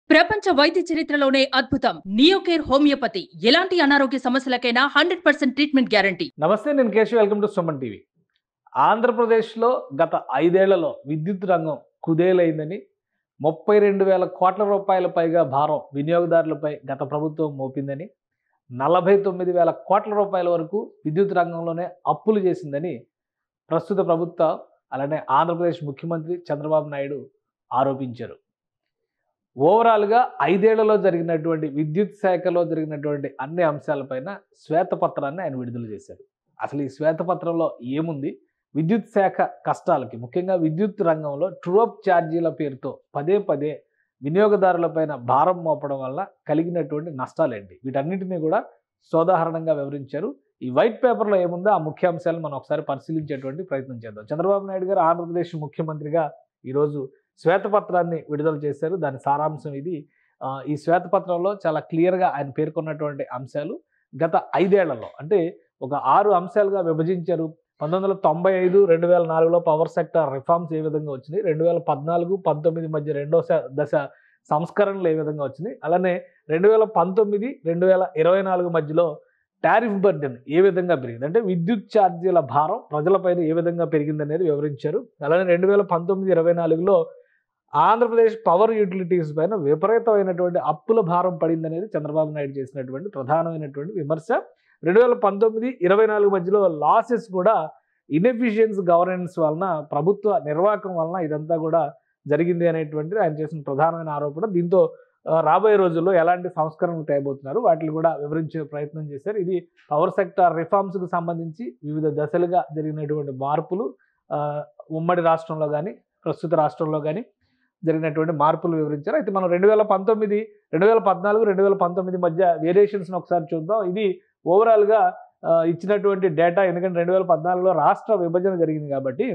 ప్రపంచ వైద్య చరిత్రలోనే అద్భుతం నియోకేర్ హోమియోపతి. ఎలాంటి అనారోగ్య సమస్యలకైనా 100% ట్రీట్మెంట్ గ్యారంటీ. నమస్తే, నేను Keshav. Welcome to Suman TV. ఆంధ్రప్రదేశ్లో గత 5 ఏళ్లలో విద్యుత్ రంగం కుదేలైందని, 32,000 కోట్ల రూపాయల పైగా భారం వినియోగదారులపై గత ప్రభుత్వం మోపిందని, 49,000 కోట్ల రూపాయల వరకు విద్యుత్ రంగంలోనే అప్పులు చేసిందని ప్రస్తుత ప్రభుత్వం, అలానే ఆంధ్రప్రదేశ్ ముఖ్యమంత్రి చంద్రబాబు నాయుడు ఆరోపించారు. ఓవరాల్గా 5 ఏళ్లలో జరిగినటువంటి విద్యుత్ శాఖలో జరిగినటువంటి అన్ని అంశాలపైన శ్వేతపత్రాన్ని ఆయన విడుదల చేశారు. అసలు ఈ శ్వేతపత్రంలో ఏముంది? విద్యుత్ శాఖ కష్టాలకి, ముఖ్యంగా విద్యుత్ రంగంలో ట్రూఅప్ ఛార్జీల పేరుతో పదే పదే వినియోగదారులపైన భారం మోపడం వల్ల కలిగినటువంటి నష్టాలేంటి, వీటన్నిటినీ కూడా సోదాహరణంగా వివరించారు. ఈ వైట్ పేపర్లో ఏముందో ఆ ముఖ్యాంశాలను మనం ఒకసారి పరిశీలించేటువంటి ప్రయత్నం చేద్దాం. చంద్రబాబు నాయుడు గారు ఆంధ్రప్రదేశ్ ముఖ్యమంత్రిగా ఈరోజు శ్వేతపత్రాన్ని విడుదల చేశారు. దాని సారాంశం ఇది. ఈ శ్వేతపత్రంలో చాలా క్లియర్గా ఆయన పేర్కొన్నటువంటి అంశాలు గత 5 ఏళ్లలో, అంటే ఒక 6 అంశాలుగా విభజించారు. 1995, 2004లో పవర్ సెక్టర్ రిఫార్మ్స్ ఏ విధంగా వచ్చినాయి, 2014, 19 మధ్య రెండో దశ సంస్కరణలు ఏ విధంగా వచ్చినాయి, అలానే 2019, 2024 మధ్యలో టారిఫ్ బర్డెన్ ఏ విధంగా పెరిగింది, అంటే విద్యుత్ ఛార్జీల భారం ప్రజలపైన ఏ విధంగా పెరిగింది అనేది వివరించారు. అలానే 2019, 24లో ఆంధ్రప్రదేశ్ పవర్ యూటిలిటీస్ పైన విపరీతమైనటువంటి అప్పుల భారం పడింది అనేది చంద్రబాబు నాయుడు చేసినటువంటి ప్రధానమైనటువంటి విమర్శ. 2019, 24 మధ్యలో లాసెస్ కూడా ఇన్ఎఫిషియన్స్ గవర్నెన్స్ వలన, ప్రభుత్వ నిర్వాహకం వలన ఇదంతా కూడా జరిగింది అనేటువంటిది ఆయన చేసిన ప్రధానమైన ఆరోపణ. దీంతో రాబోయే రోజుల్లో ఎలాంటి సంస్కరణలు తేబోతున్నారు వాటిని కూడా వివరించే ప్రయత్నం చేశారు. ఇది పవర్ సెక్టార్ రిఫార్మ్స్కి సంబంధించి వివిధ దశలుగా జరిగినటువంటి మార్పులు, ఉమ్మడి రాష్ట్రంలో కానీ ప్రస్తుత రాష్ట్రంలో కానీ జరిగినటువంటి మార్పులు వివరించారు. అయితే మనం 2019, 2014, 2019 మధ్య వేరియేషన్స్ని ఒకసారి చూద్దాం. ఇది ఓవరాల్గా ఇచ్చినటువంటి డేటా. ఎందుకంటే 2014లో రాష్ట్ర విభజన జరిగింది కాబట్టి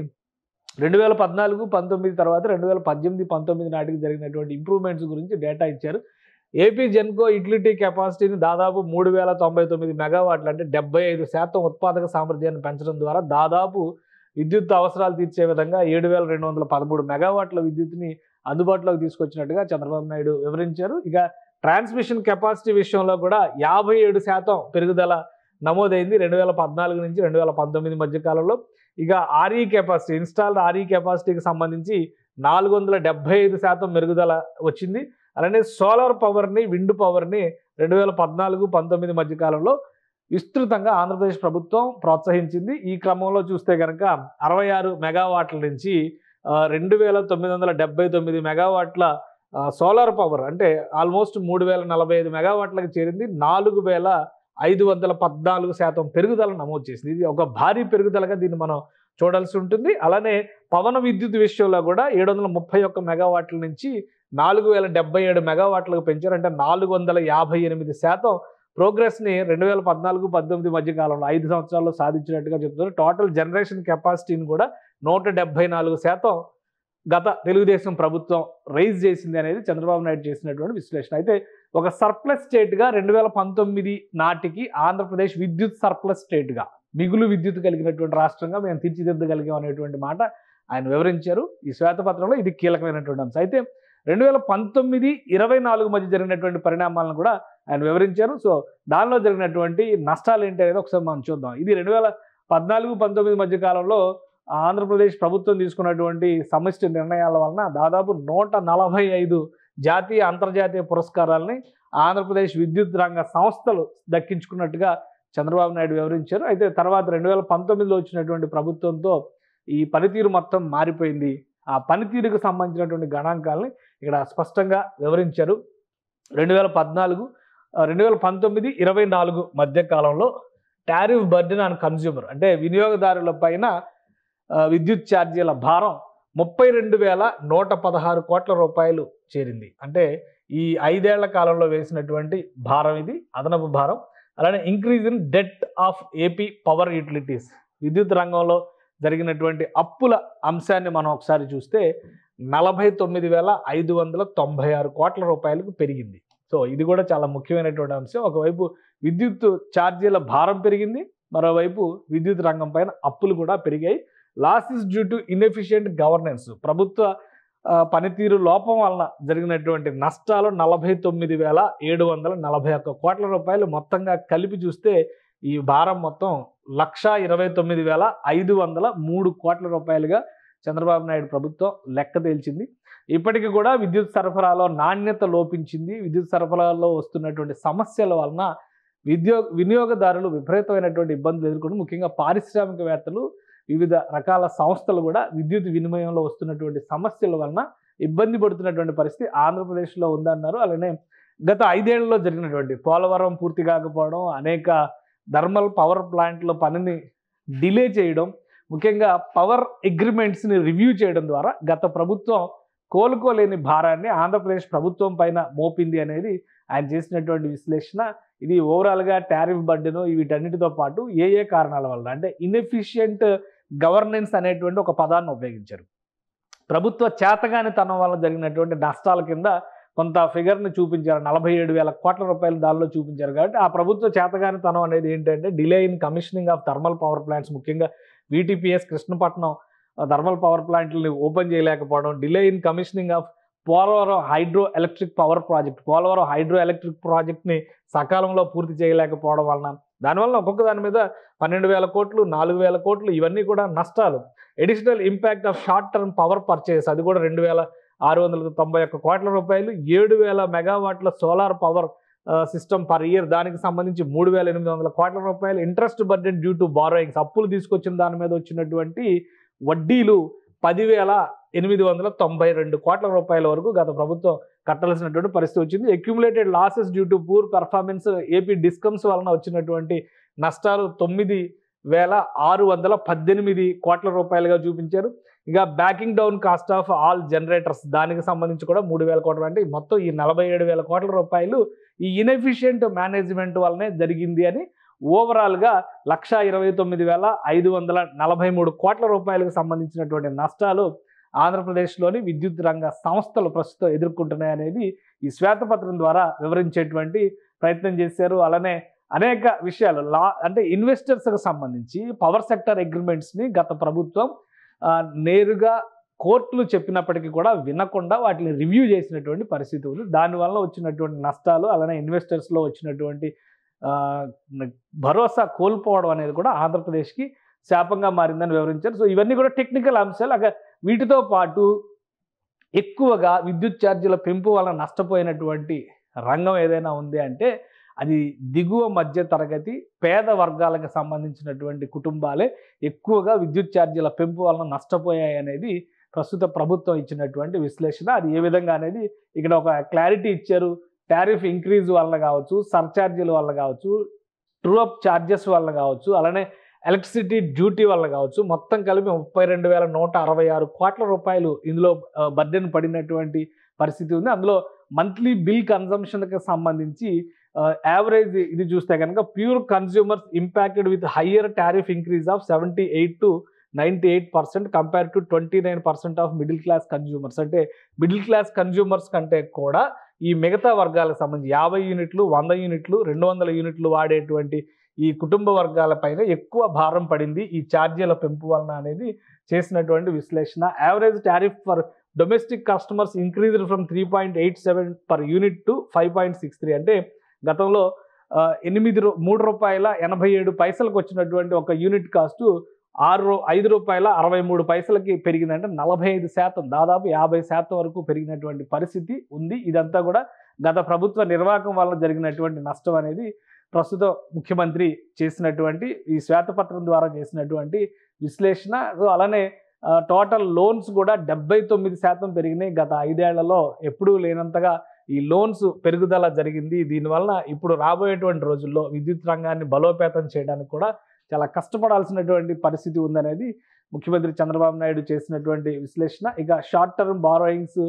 2014, 19 తర్వాత 2018, 19 నాటికి జరిగినటువంటి ఇంప్రూవ్మెంట్స్ గురించి డేటా ఇచ్చారు. ఏపీ జెన్కో యూటిలిటీ కెపాసిటీని దాదాపు 3,099 మెగావాట్లు, అంటే 75% ఉత్పాదక సామర్థ్యాన్ని పెంచడం ద్వారా దాదాపు విద్యుత్ అవసరాలు తీర్చే విధంగా 7,213 మెగావాట్ల విద్యుత్ని అందుబాటులోకి తీసుకొచ్చినట్టుగా చంద్రబాబు నాయుడు వివరించారు. ఇక ట్రాన్స్మిషన్ కెపాసిటీ విషయంలో కూడా 57% పెరుగుదల నమోదైంది 2014 నుంచి 2019 మధ్య కాలంలో. ఇక ఆర్ఈ కెపాసిటీ, ఇన్స్టాల్డ్ ఆర్ఈ కెపాసిటీకి సంబంధించి 475% మెరుగుదల వచ్చింది. అలానే సోలార్ పవర్ని, విండ్ పవర్ని 2014, 19 మధ్య కాలంలో విస్తృతంగా ఆంధ్రప్రదేశ్ ప్రభుత్వం ప్రోత్సహించింది. ఈ క్రమంలో చూస్తే కనుక 66 మెగావాట్ల నుంచి 2,979 మెగావాట్ల సోలార్ పవర్, అంటే ఆల్మోస్ట్ 3,045 మెగావాట్లకు చేరింది. 4,514% పెరుగుదల నమోదు చేసింది. ఇది ఒక భారీ పెరుగుదలగా దీన్ని మనం చూడాల్సి ఉంటుంది. అలానే పవన విద్యుత్ విషయంలో కూడా 731 మెగావాట్ల నుంచి 4,077 మెగావాట్లకు పెంచారు. అంటే 458% ప్రోగ్రెస్ని 2014, 19 మధ్య కాలంలో 5 సంవత్సరాల్లో సాధించినట్టుగా చెప్తున్నారు. టోటల్ జనరేషన్ కెపాసిటీని కూడా 174% గత తెలుగుదేశం ప్రభుత్వం రైజ్ చేసింది అనేది చంద్రబాబు నాయుడు చేసినటువంటి విశ్లేషణ. అయితే ఒక సర్ప్లస్ స్టేట్గా 2019 నాటికి ఆంధ్రప్రదేశ్ విద్యుత్ సర్ప్లస్ స్టేట్గా, మిగులు విద్యుత్ కలిగినటువంటి రాష్ట్రంగా మేము తీర్చిదిద్దగలిగాం అనేటువంటి మాట ఆయన వివరించారు ఈ శ్వేతపత్రంలో. ఇది కీలకమైనటువంటి అంశం. అయితే 2019, 24 మధ్య జరిగినటువంటి పరిణామాలను కూడా ఆయన వివరించారు. సో దానిలో జరిగినటువంటి నష్టాలు ఏంటి అనేది ఒకసారి మనం చూద్దాం. ఇది 2014, 19 మధ్య కాలంలో ఆంధ్రప్రదేశ్ ప్రభుత్వం తీసుకున్నటువంటి సమిష్టి నిర్ణయాల వలన దాదాపు 145 జాతీయ, అంతర్జాతీయ పురస్కారాలని ఆంధ్రప్రదేశ్ విద్యుత్ రంగ సంస్థలు దక్కించుకున్నట్టుగా చంద్రబాబు నాయుడు వివరించారు. అయితే తర్వాత 2019లో వచ్చినటువంటి ప్రభుత్వంతో ఈ పనితీరు మొత్తం మారిపోయింది. ఆ పనితీరుకు సంబంధించినటువంటి గణాంకాలని ఇక్కడ స్పష్టంగా వివరించారు. 2019, 24 మధ్య కాలంలో టారిఫ్ బర్డెన్ ఆన్ కన్స్యూమర్, అంటే వినియోగదారుల పైన విద్యుత్ ఛార్జీల భారం 32,116 కోట్ల రూపాయలు చేరింది. అంటే ఈ 5 ఏళ్ల కాలంలో వేసినటువంటి భారం ఇది, అదనపు భారం. అలానే increase in det of AP power utilities, విద్యుత్ రంగంలో జరిగినటువంటి అప్పుల అంశాన్ని మనం ఒకసారి చూస్తే 49,596 కోట్ల రూపాయలకు పెరిగింది. సో ఇది కూడా చాలా ముఖ్యమైనటువంటి అంశం. ఒకవైపు విద్యుత్ ఛార్జీల భారం పెరిగింది, మరోవైపు విద్యుత్ రంగం పైన అప్పులు కూడా పెరిగాయి. Losses due to inefficient governance, ప్రభుత్వ పనితీరు లోపం వలన జరిగినటువంటి నష్టాలు 49,741 కోట్ల రూపాయలు. మొత్తంగా కలిపి చూస్తే ఈ భారం మొత్తం 1,29,503 కోట్ల రూపాయలుగా చంద్రబాబు నాయుడు ప్రభుత్వం లెక్క తేల్చింది. ఇప్పటికీ కూడా విద్యుత్ సరఫరాలో నాణ్యత లోపించింది. విద్యుత్ సరఫరాలో వస్తున్నటువంటి సమస్యల వలన వినియోగదారులు విపరీతమైనటువంటి ఇబ్బందులు ఎదుర్కొని, ముఖ్యంగా పారిశ్రామికవేత్తలు, వివిధ రకాల సంస్థలు కూడా విద్యుత్ వినిమయంలో వస్తున్నటువంటి సమస్యల వలన ఇబ్బంది పడుతున్నటువంటి పరిస్థితి ఆంధ్రప్రదేశ్లో ఉందన్నారు. అలానే గత 5 ఏళ్లలో జరిగినటువంటి పోలవరం పూర్తి కాకపోవడం, అనేక థర్మల్ పవర్ ప్లాంట్ల పనిని డిలే చేయడం, ముఖ్యంగా పవర్ అగ్రిమెంట్స్ని రివ్యూ చేయడం ద్వారా గత ప్రభుత్వం కోలుకోలేని భారాన్ని ఆంధ్రప్రదేశ్ ప్రభుత్వం పైన మోపింది అనేది ఆయన చేసినటువంటి విశ్లేషణ. ఇది ఓవరాల్గా టారిఫ్ బర్డెను వీటన్నిటితో పాటు ఏ కారణాల వల్ల అంటే ఇన్ఎఫిషియంట్ గవర్నెన్స్ అనేటువంటి ఒక పదాన్ని ఉపయోగించారు. ప్రభుత్వ చేతగానితనం వల్ల జరిగినటువంటి నష్టాల కింద కొంత ఫిగర్ని చూపించారు. 47,000 కోట్ల రూపాయలు దానిలో చూపించారు. కాబట్టి ఆ ప్రభుత్వ చేతగానితనం అనేది ఏంటంటే delay in commissioning of thermal power plants, ముఖ్యంగా వీటీపీఎస్ కృష్ణపట్నం థర్మల్ పవర్ ప్లాంట్లని ఓపెన్ చేయలేకపోవడం, delay in commissioning of Polavaram hydro electric power project, Polavaram hydro electric ప్రాజెక్ట్ని సకాలంలో పూర్తి చేయలేకపోవడం వలన, దానివల్ల ఒక్కొక్క దాని మీద 12,000 కోట్లు, 4,000 కోట్లు ఇవన్నీ కూడా నష్టాలు. Additional impact of short term power purchase, అది కూడా 2,691 కోట్ల రూపాయలు. 7,000 మెగావాట్ల solar power system per year, దానికి సంబంధించి 3,800 కోట్ల రూపాయలు. Interest burden due to borrowings, అప్పులు తీసుకొచ్చిన దాని మీద వచ్చినటువంటి వడ్డీలు 10,892 కోట్ల రూపాయల వరకు గత ప్రభుత్వం కట్టాల్సినటువంటి పరిస్థితి వచ్చింది. Accumulated losses due to poor performance AP discoms వలన వచ్చినటువంటి నష్టాలు 9,618 కోట్ల రూపాయలుగా చూపించారు. ఇక backing down cost of all generators, దానికి సంబంధించి కూడా 3,000 కోట్లు. అంటే మొత్తం ఈ 47,000 కోట్ల రూపాయలు ఈ ఇన్ఎఫిషియంట్ మేనేజ్మెంట్ వల్లనే జరిగింది అని ఓవరాల్గా 1,29,543 కోట్ల రూపాయలకు సంబంధించినటువంటి నష్టాలు ఆంధ్రప్రదేశ్లోని విద్యుత్ రంగ సంస్థలు ప్రస్తుతం ఎదుర్కొంటున్నాయనేది ఈ శ్వేతపత్రం ద్వారా వివరించేటువంటి ప్రయత్నం చేశారు. అలానే అనేక విషయాలు అంటే ఇన్వెస్టర్స్కి సంబంధించి పవర్ సెక్టర్ అగ్రిమెంట్స్ని గత ప్రభుత్వం నేరుగా కోర్టులు చెప్పినప్పటికీ కూడా వినకుండా వాటిని రివ్యూ చేసినటువంటి పరిస్థితి ఉంది. దానివల్ల వచ్చినటువంటి నష్టాలు, అలానే ఇన్వెస్టర్స్లో వచ్చినటువంటి భరోసా కోల్పోవడం అనేది కూడా ఆంధ్రప్రదేశ్కి శాపంగా మారిందని వివరించారు. సో ఇవన్నీ కూడా టెక్నికల్ అంశాలు. వీటితో పాటు ఎక్కువగా విద్యుత్ ఛార్జీల పెంపు వల్ల నష్టపోయినటువంటి రంగం ఏదైనా ఉంది అంటే అది దిగువ మధ్య తరగతి పేద వర్గాలకు సంబంధించినటువంటి కుటుంబాలే ఎక్కువగా విద్యుత్ ఛార్జీల పెంపు వలన నష్టపోయాయి అనేది ప్రస్తుత ప్రభుత్వం ఇచ్చినటువంటి విశ్లేషణ. అది ఏ విధంగా అనేది ఇక్కడ ఒక క్లారిటీ ఇచ్చారు. టారిఫ్ ఇంక్రీజ్ వల్ల కావచ్చు, సర్ఛార్జీల వల్ల కావచ్చు, ట్రూ అప్ ఛార్జెస్ వల్ల కావచ్చు, అలానే ఎలక్ట్రిసిటీ డ్యూటీ వల్ల కావచ్చు, మొత్తం కలిపి 32,166 కోట్ల రూపాయలు ఇందులో బర్డెన్ పడినటువంటి పరిస్థితి ఉంది. అందులో మంత్లీ బిల్ కన్జంప్షన్కి సంబంధించి యావరేజ్ ఇది చూస్తే కనుక pure consumers impacted with higher tariff increase of 78 to 98% compare to 29% of middle class consumers. అంటే మిడిల్ క్లాస్ కన్స్యూమర్స్ కంటే కూడా ఈ మిగతా వర్గాలకు సంబంధించి 50 యూనిట్లు, 100 యూనిట్లు, 200 యూనిట్లు వాడేటువంటి ఈ కుటుంబ వర్గాలపైన ఎక్కువ భారం పడింది ఈ ఛార్జీల పెంపు వలన అనేది చేసినటువంటి విశ్లేషణ. Average tariff for domestic customers increased from 3.87 per unit to 5.63. అంటే గతంలో 3.87 రూపాయలకు వచ్చినటువంటి ఒక యూనిట్ కాస్టు ₹5.63 పెరిగింది. అంటే 45%, దాదాపు 50% వరకు పెరిగినటువంటి పరిస్థితి ఉంది. ఇదంతా కూడా గత ప్రభుత్వ నిర్వాహకం వల్ల జరిగినటువంటి నష్టం అనేది ప్రస్తుతం ముఖ్యమంత్రి చేసినటువంటి ఈ శ్వేతపత్రం ద్వారా చేసినటువంటి విశ్లేషణ. అలానే టోటల్ లోన్స్ కూడా 79% పెరిగినాయి. గత 5 ఏళ్లలో ఎప్పుడూ లేనంతగా ఈ లోన్స్ పెరుగుదల జరిగింది. దీనివల్ల ఇప్పుడు రాబోయేటువంటి రోజుల్లో విద్యుత్ రంగాన్ని బలోపేతం చేయడానికి కూడా చాలా కష్టపడాల్సినటువంటి పరిస్థితి ఉందనేది ముఖ్యమంత్రి చంద్రబాబు నాయుడు చేసినటువంటి విశ్లేషణ. ఇక short term borrowings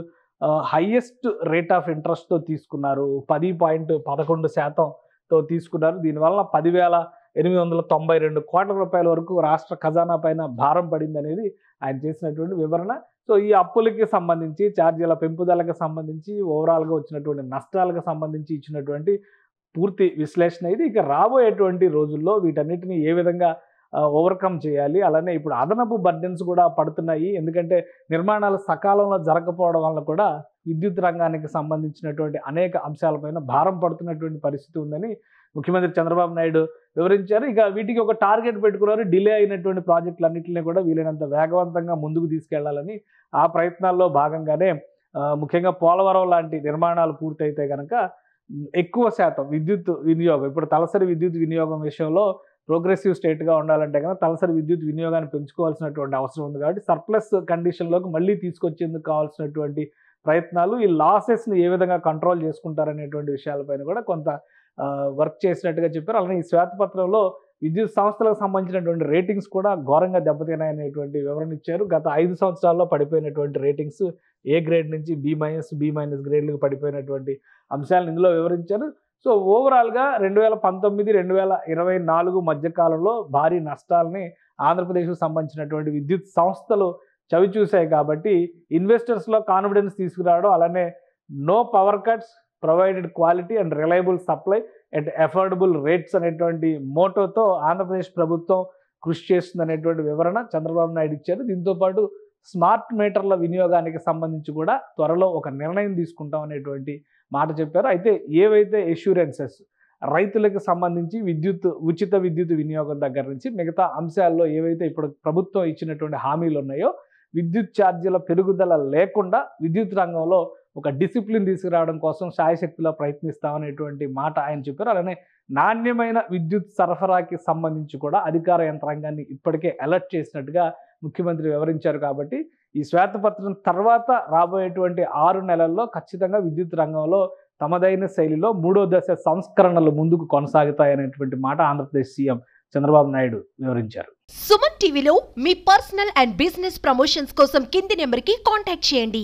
highest rate of ఇంట్రెస్ట్తో తీసుకున్నారు, 10.11%తో తీసుకున్నారు. దీనివల్ల 10,892 కోట్ల రూపాయల వరకు రాష్ట్ర ఖజానా పైన భారం పడింది అనేది ఆయన చేసినటువంటి వివరణ. సో ఈ అప్పులకి సంబంధించి, ఛార్జీల పెంపుదలకు సంబంధించి, ఓవరాల్గా వచ్చినటువంటి నష్టాలకు సంబంధించి ఇచ్చినటువంటి పూర్తి విశ్లేషణ ఇది. ఇక రాబోయేటువంటి రోజుల్లో వీటన్నిటిని ఏ విధంగా ఓవర్కమ్ చేయాలి. అలానే ఇప్పుడు అదనపు బర్డెన్స్ కూడా పడుతున్నాయి. ఎందుకంటే నిర్మాణాలు సకాలంలో జరగకపోవడం వల్ల కూడా విద్యుత్ రంగానికి సంబంధించినటువంటి అనేక అంశాలపైన భారం పడుతున్నటువంటి పరిస్థితి ఉందని ముఖ్యమంత్రి చంద్రబాబు నాయుడు వివరించారు. ఇక వీటికి ఒక టార్గెట్ పెట్టుకున్నారు. డిలే అయినటువంటి ప్రాజెక్టులన్నింటినీ కూడా వీలైనంత వేగవంతంగా ముందుకు తీసుకెళ్లాలని. ఆ ప్రయత్నాల్లో భాగంగానే ముఖ్యంగా పోలవరం లాంటి నిర్మాణాలు పూర్తయితే కనుక ఎక్కువ శాతం విద్యుత్ వినియోగం, ఇప్పుడు తలసరి విద్యుత్ వినియోగం విషయంలో ప్రోగ్రెసివ్ స్టేట్గా ఉండాలంటే కనుక తలసరి విద్యుత్ వినియోగాన్ని పెంచుకోవాల్సినటువంటి అవసరం ఉంది. కాబట్టి సర్ప్లస్ కండిషన్లోకి మళ్ళీ తీసుకొచ్చేందుకు కావాల్సినటువంటి ప్రయత్నాలు, ఈ లాసెస్ని ఏ విధంగా కంట్రోల్ చేసుకుంటారనేటువంటి విషయాలపైన కూడా కొంత వర్క్ చేసినట్టుగా చెప్పారు. అలానే ఈ శ్వేతపత్రంలో విద్యుత్ సంస్థలకు సంబంధించినటువంటి రేటింగ్స్ కూడా ఘోరంగా దెబ్బతిన్నాయనేటువంటి వివరణ ఇచ్చారు. గత 5 సంవత్సరాల్లో పడిపోయినటువంటి రేటింగ్స్ ఏ గ్రేడ్ నుంచి బి మైనస్ గ్రేడ్లకు పడిపోయినటువంటి అంశాలను ఇందులో వివరించారు. సో ఓవరాల్గా 2019-2024 మధ్యకాలంలో భారీ నష్టాలని ఆంధ్రప్రదేశ్కు సంబంధించినటువంటి విద్యుత్ సంస్థలు చవి చూశాయి. కాబట్టి ఇన్వెస్టర్స్లో కాన్ఫిడెన్స్ తీసుకురావడం, అలానే no power cuts, provided quality and reliable supply at affordable rates అనేటువంటి మోటోతో ఆంధ్రప్రదేశ్ ప్రభుత్వం కృషి చేస్తుందనేటువంటి వివరణ చంద్రబాబు నాయుడు ఇచ్చారు. దీంతోపాటు స్మార్ట్ మీటర్ల వినియోగానికి సంబంధించి కూడా త్వరలో ఒక నిర్ణయం తీసుకుంటాం అనేటువంటి మాట చెప్పారు. అయితే ఏవైతే ఎష్యూరెన్సెస్ రైతులకు సంబంధించి ఉచిత విద్యుత్ వినియోగం దగ్గర నుంచి మిగతా అంశాల్లో ఏవైతే ఇప్పుడు ప్రభుత్వం ఇచ్చినటువంటి హామీలు ఉన్నాయో విద్యుత్ ఛార్జీల పెరుగుదల లేకుండా విద్యుత్ రంగంలో ఒక డిసిప్లిన్ తీసుకురావడం కోసం శాయశక్తిలో ప్రయత్నిస్తామనేటువంటి మాట ఆయన చెప్పారు. అలానే నాణ్యమైన విద్యుత్ సరఫరాకి సంబంధించి కూడా అధికార యంత్రాంగాన్ని ఇప్పటికే అలర్ట్ చేసినట్టుగా ముఖ్యమంత్రి వివరించారు. కాబట్టి ఈ శ్వేతపత్రం తర్వాత రాబోయేటువంటి 6 నెలల్లో ఖచ్చితంగా విద్యుత్ రంగంలో తమదైన శైలిలో 3వ దశ సంస్కరణలు ముందుకు కొనసాగుతాయనేటువంటి మాట ఆంధ్రప్రదేశ్ సీఎం చంద్రబాబు నాయుడు వివరించారు. సుమన్ టీవీలో మీ పర్సనల్ అండ్ బిజినెస్ ప్రమోషన్స్ కోసం కింది నెంబర్కి కాంటాక్ట్ చేయండి.